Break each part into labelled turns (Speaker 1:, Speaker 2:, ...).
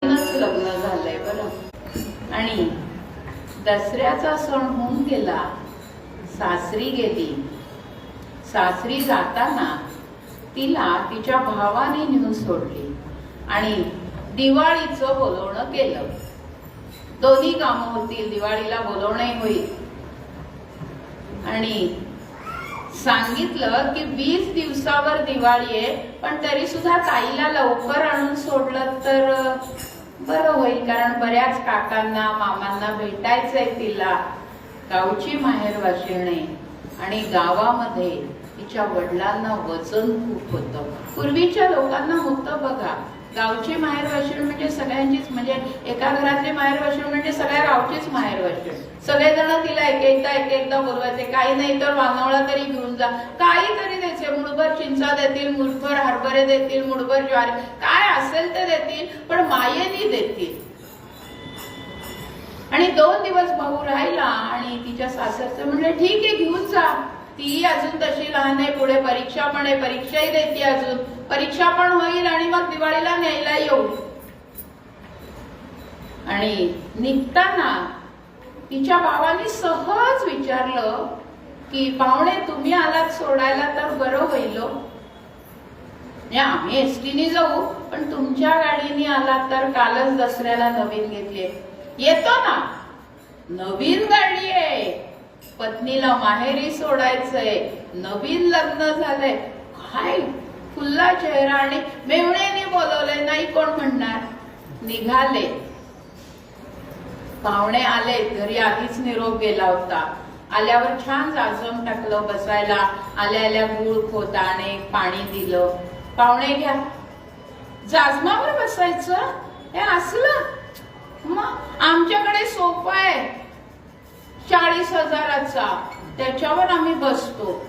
Speaker 1: लग्न झालंय बरं. आणि दसऱ्याचा सण होऊन गेला, सासरी गेली. सासरी जाताना तिला तिच्या भावाने नेऊन सोडली आणि दिवाळीचं बोलवणं केलं. दोन्ही कामं होतील, दिवाळीला बोलवणे होईल. आणि सांगितलं की 20 दिवसावर दिवाळी आहे, पण तरी सुद्धा ताईला लवकर आणून सोडलं तर बरं होईल, कारण बऱ्याच काकांना मामांना भेटायचंय तिला. गावची माहेरवाशिणी आणि गावामध्ये तिच्या वडिलांना वजन खूप होतं. पूर्वीच्या लोकांना होतं बघा, गावची माहेरवाशिणी म्हणजे सगळ्यांचीच, म्हणजे एका घरातली माहेरवाशिणी म्हणजे सगळ्या गावचीच माहेरवाशिणी. सगळेजण तिला एकदा बोलवायचे. काही नाही तर वानवळा तरी घेऊन जा, काहीतरी द्यायचे. मुठभर चिंचा देतील, मुठभर हरभरे देतील, मुठभर ज्वारी, काय असेल ते देतील, पण मायेनी देतील. आणि 2 दिवस भाऊ राहिला आणि तिच्या सासरचं म्हणले ठीक आहे घेऊन जा. ती अजून तशी लहान आहे, पुढे परीक्षा पण आहे, परीक्षाही देते, अजून परीक्षा पण होईल आणि मग दिवाळीला न्यायला येऊ. आणि निघताना तिच्या भावाने सहज विचारलं की पाहुणे तुम्ही आलात सोडायला तर बरं होईल. आम्ही एसटीने जाऊ, पण तुमच्या गाडीने आलात तर कालच दसऱ्याला नवीन घेतली, येतो ना. नवीन गाडी आहे, पत्नीला माहेरी सोडायचंय, नवीन लग्न झालंय, काय फुल्ला चेहरा आणि मेवण्याने बोलवलंय, नाही कोण म्हणणार. निघाले. पाहुणे आले, घरी आधीच निरोप गेला होता. आल्यावर छान जाजम टाकलं बसायला. आल्या आल्या गुळ खोताने पाणी दिलं. पाहुणे घ्या. जाजमावर बसायचं हे असलं? मग आमच्याकडे सोफा आहे 40,000चा, त्याच्यावर आम्ही बसतो.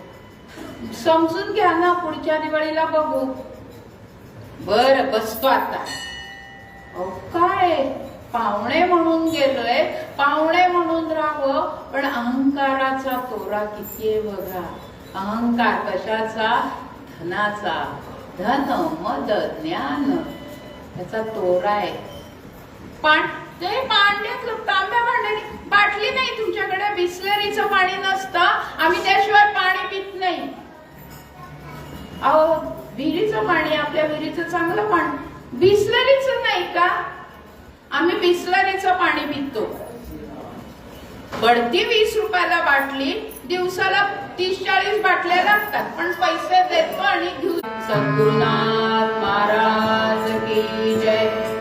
Speaker 1: समजून घ्या ना, पुढच्या दिवाळीला बघू. बर बसतो आता. काय पाहुणे म्हणून गेलोय, पाहुणे म्हणून राहावं, पण अहंकाराचा तोरा किती आहे बघा. अहंकार कशाचा? धनाचा. धन मद ज्ञान याचा तोरा आहे. ते पाण्यातलं तांब्या भांड्याने बाटली नाही तुमच्याकडे, बिस्लरीचं पाणी नसतं, आम्ही त्याशिवाय पाणी पित नाही. अहो विहिरीचं पाणी, आपल्या विहिरीचं चांगलं पाणी, बिस्लरीचं नाही का? आम्ही बिस्लरीचं पाणी पितो. पडती 20 रुपयाला बाटली, दिवसाला 30-40 बाटल्या लागतात, पण पैसे देतो आणि घेऊ. सद्गुरुनाथ महाराज की जय.